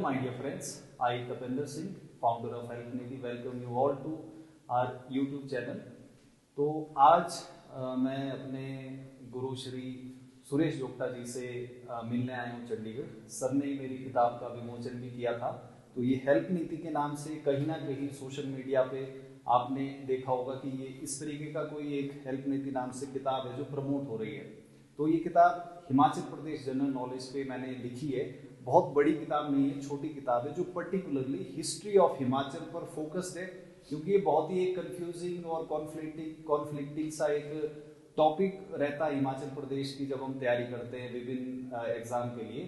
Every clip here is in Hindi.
my dear friends. I, Tapender Singh, founder of Health welcome you all to our YouTube channel. तो आज मैं अपने गुरु श्री सुरेश जोगटा जी से मिलने आया हूँ चंडीगढ़। सर ने मेरी किताब का विमोचन भी किया था। तो ये हेल्थ नीति के नाम से कहीं ना कहीं सोशल मीडिया पे आपने देखा होगा कि ये इस तरीके का कोई एक हेल्थ नीति नाम से किताब है जो प्रमोट हो रही है। तो ये किताब हिमाचल प्रदेश जनरल नॉलेज पे मैंने लिखी है। बहुत बड़ी किताब नहीं है, छोटी किताब है जो पर्टिकुलरली हिस्ट्री ऑफ हिमाचल पर फोकस्ड है, क्योंकि ये बहुत ही एक कंफ्यूजिंग और कॉन्फ्लिक्टिंग सा एक टॉपिक रहता है हिमाचल प्रदेश की जब हम तैयारी करते हैं विभिन्न एग्जाम के लिए।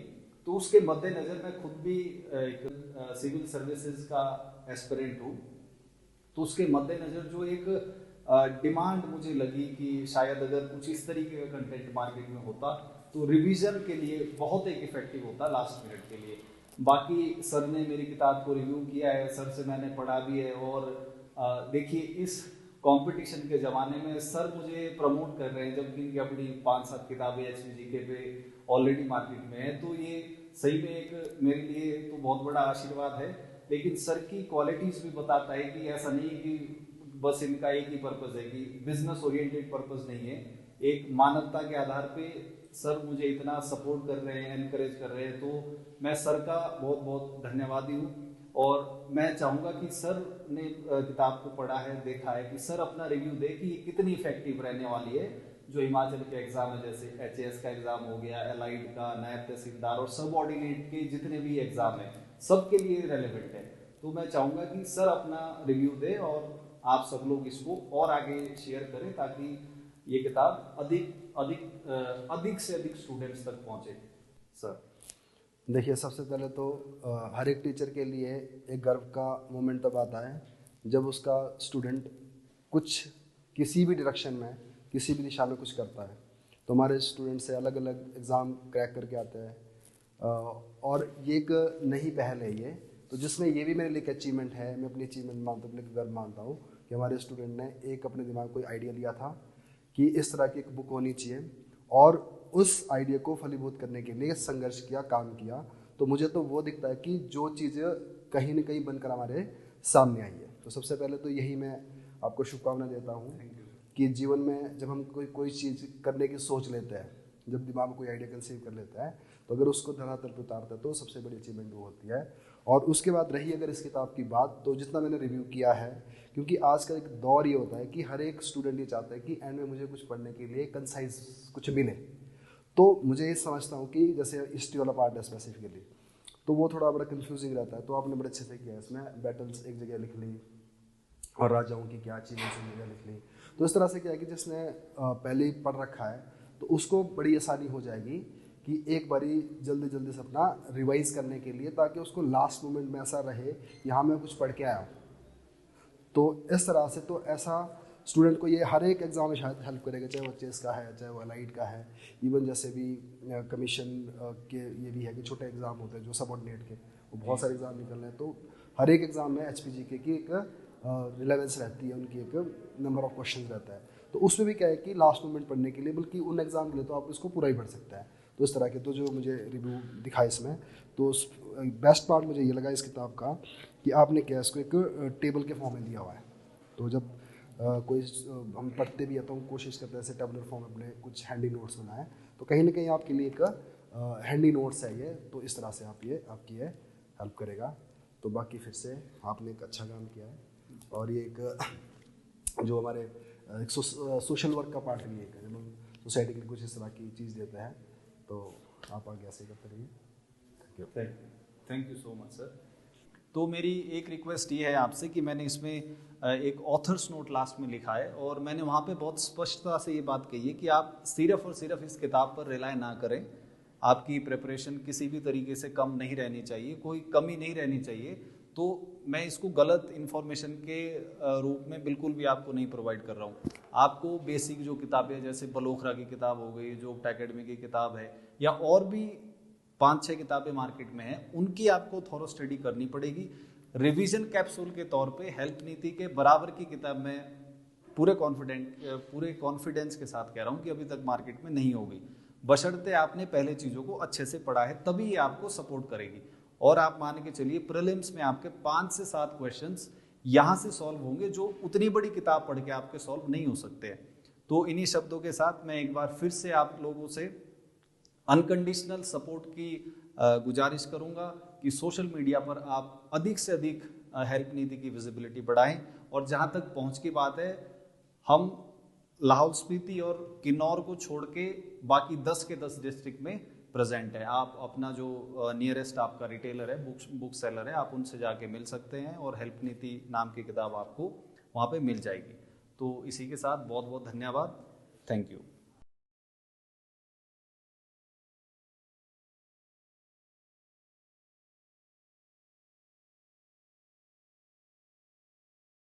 तो उसके मद्देनजर मैं खुद भी एक सिविल सर्विसेज का एस्पिरेंट हूँ। तो उसके मद्देनजर जो एक डिमांड मुझे लगी कि शायद अगर कुछ इस तरीके का कंटेंट मार्केट में होता तो रिवीजन के लिए बहुत एक इफेक्टिव होता लास्ट मिनट के लिए। बाकी सर ने मेरी किताब को रिव्यू किया है, सर से मैंने पढ़ा भी है। और देखिए, इस कंपटीशन के ज़माने में सर मुझे प्रमोट कर रहे हैं, जबकि इनकी अपनी 5-7 किताबें HPGK पे ऑलरेडी मार्केट में है। तो ये सही में एक मेरे लिए तो बहुत बड़ा आशीर्वाद है। लेकिन सर की क्वालिटीज़ भी बताता है कि ऐसा नहीं कि बस इनका एक ही पर्पज़ है, कि बिजनेस ओरिएंटेड पर्पज़ नहीं है। एक मानवता के आधार पे सर मुझे इतना सपोर्ट कर रहे हैं, एनकरेज कर रहे हैं। तो मैं सर का बहुत बहुत धन्यवादी हूँ। और मैं चाहूँगा कि सर ने किताब को पढ़ा है, देखा है, कि सर अपना रिव्यू दे कि ये कितनी इफेक्टिव रहने वाली है। जो हिमाचल के एग्जाम है, जैसे HAS का एग्जाम हो गया, एलाइड का, नायब तहसीलदार और सब ऑर्डिनेट के जितने भी एग्जाम है, सबके लिए रेलेवेंट है। तो मैं चाहूँगा कि सर अपना रिव्यू दे और आप सब लोग इसको और आगे शेयर करें, ताकि ये किताब अधिक से अधिक स्टूडेंट्स तक पहुँचे। सर देखिए, सबसे पहले तो हर एक टीचर के लिए एक गर्व का मोमेंट तब आता है जब उसका स्टूडेंट कुछ किसी भी डायरेक्शन में, किसी भी दिशा में कुछ करता है। तो हमारे स्टूडेंट से अलग अलग एग्ज़ाम क्रैक करके आते हैं और ये एक नई पहल है ये, तो जिसमें ये भी मेरे लिए एक अचीवमेंट है। मैं अपनी अचीवमेंट मानता हूँ, अपने गर्व मानता हूँ कि हमारे स्टूडेंट ने एक अपने दिमाग कोई आइडिया लिया था कि इस तरह की एक बुक होनी चाहिए, और उस आइडिया को फलीभूत करने के लिए संघर्ष किया, काम किया। तो मुझे तो वो दिखता है कि जो चीज़ कहीं ना कहीं बनकर हमारे सामने आई है। तो सबसे पहले तो यही मैं आपको शुभकामना देता हूँ कि जीवन में जब हम कोई चीज़ करने की सोच लेते हैं, जब दिमाग में कोई आइडिया कंसीव कर लेता है, तो अगर उसको धरातल पर उतारता है तो सबसे बड़ी अचीवमेंट वो होती है। और उसके बाद रही अगर इस किताब की बात, तो जितना मैंने रिव्यू किया है, क्योंकि आज का एक दौर ये होता है कि हर एक स्टूडेंट ये चाहता है कि एंड में मुझे कुछ पढ़ने के लिए कंसाइज कुछ मिले। तो मुझे ये समझता हूँ कि जैसे हिस्ट्री वाला पार्ट है स्पेसिफिकली, तो वो थोड़ा बड़ा कंफ्यूजिंग रहता है। तो आपने बड़े अच्छे से किया, इसमें बैटल्स एक जगह लिख ली और राजाओं की क्या अचीवमेंट्स एक जगह लिख ली। तो इस तरह से क्या है कि जिसने पहले ही पढ़ रखा है तो उसको बड़ी आसानी हो जाएगी कि एक बारी जल्दी से अपना रिवाइज करने के लिए, ताकि उसको लास्ट मोमेंट में ऐसा रहे कि हाँ मैं कुछ पढ़ के आया हूँ। तो इस तरह से तो ऐसा स्टूडेंट को ये हर एक एग्ज़ाम में शायद हेल्प करेगा, चाहे वो HAS का है, चाहे वो एलाइड का है। इवन जैसे भी कमीशन के ये भी है कि छोटे एग्ज़ाम होते हैं जो सबऑर्डिनेट के, वो बहुत सारे एग्ज़ाम निकल रहे हैं। तो हर एक एग्ज़ाम में HPGK की एक रिलेवेंस रहती है, उनकी एक नंबर ऑफ क्वेश्चन रहता है। तो उसमें भी क्या है कि लास्ट मोमेंट पढ़ने के लिए, बल्कि उन एग्ज़ाम के लिए तो आप इसको पूरा ही पढ़ सकता है। तो इस तरह के तो जो मुझे रिव्यू दिखा इसमें, तो बेस्ट पार्ट मुझे ये लगा इस किताब का कि आपने क्या इसको एक टेबल के फॉर्म में दिया हुआ है। तो जब कोई हम पढ़ते भी है तो हम कोशिश करते हैं ऐसे टेबलर फॉर्म में अपने कुछ हैंडी नोट्स बनाएं। तो कहीं ना कहीं आपके लिए एक हैंडी नोट्स है ये, तो इस तरह से आपकी ये हेल्प करेगा। तो बाकी फिर से आपने एक अच्छा काम किया है। और ये एक जो हमारे एक सोशल वर्क का पार्ट भी एक है, जब हम सोसाइटी के लिए कुछ इस तरह की चीज़ देते हैं, तो आप आगे ऐसे करते रहिए। Thank you so much sir. तो मेरी एक रिक्वेस्ट ये है आपसे कि मैंने इसमें एक ऑथर्स नोट लास्ट में लिखा है, और मैंने वहाँ पे बहुत स्पष्टता से ये बात कही है कि आप सिर्फ और सिर्फ इस किताब पर रिलाय ना करें। आपकी प्रिपरेशन किसी भी तरीके से कम नहीं रहनी चाहिए, कोई कमी नहीं रहनी चाहिए। तो मैं इसको गलत इन्फॉर्मेशन के रूप में बिल्कुल भी आपको नहीं प्रोवाइड कर रहा हूँ। आपको बेसिक जो किताबें, जैसे बलोखरा की किताब हो गई, जो एकेडमी की किताब है, या और भी 5-6 किताबें मार्केट में हैं, उनकी आपको थोरो स्टडी करनी पड़ेगी। रिवीजन कैप्सूल के तौर पे हेल्थ नीति के बराबर की किताब में पूरे कॉन्फिडेंस के साथ कह रहा हूँ कि अभी तक मार्केट में नहीं होगी, बशर्ते आपने पहले चीज़ों को अच्छे से पढ़ा है, तभी ये आपको सपोर्ट करेगी। और आप मान के चलिए प्रीलिम्स में आपके 5 से 7 क्वेश्चंस यहाँ से सॉल्व होंगे जो उतनी बड़ी किताब पढ़ के आपके सॉल्व नहीं हो सकते हैं। तो इन्हीं शब्दों के साथ मैं एक बार फिर से आप लोगों से अनकंडीशनल सपोर्ट की गुजारिश करूंगा कि सोशल मीडिया पर आप अधिक से अधिक हेल्प नीति की विजिबिलिटी बढ़ाएं। और जहां तक पहुंच की बात है, हम लाहौल स्पीति और किन्नौर को छोड़ के बाकी 10 के 10 डिस्ट्रिक्ट में प्रेजेंट है। आप अपना जो नियरेस्ट आपका रिटेलर है, बुक सेलर है, आप उनसे जाके मिल सकते हैं और हेल्प नीति नाम की किताब आपको वहाँ पे मिल जाएगी। तो इसी के साथ बहुत बहुत धन्यवाद। Thank you.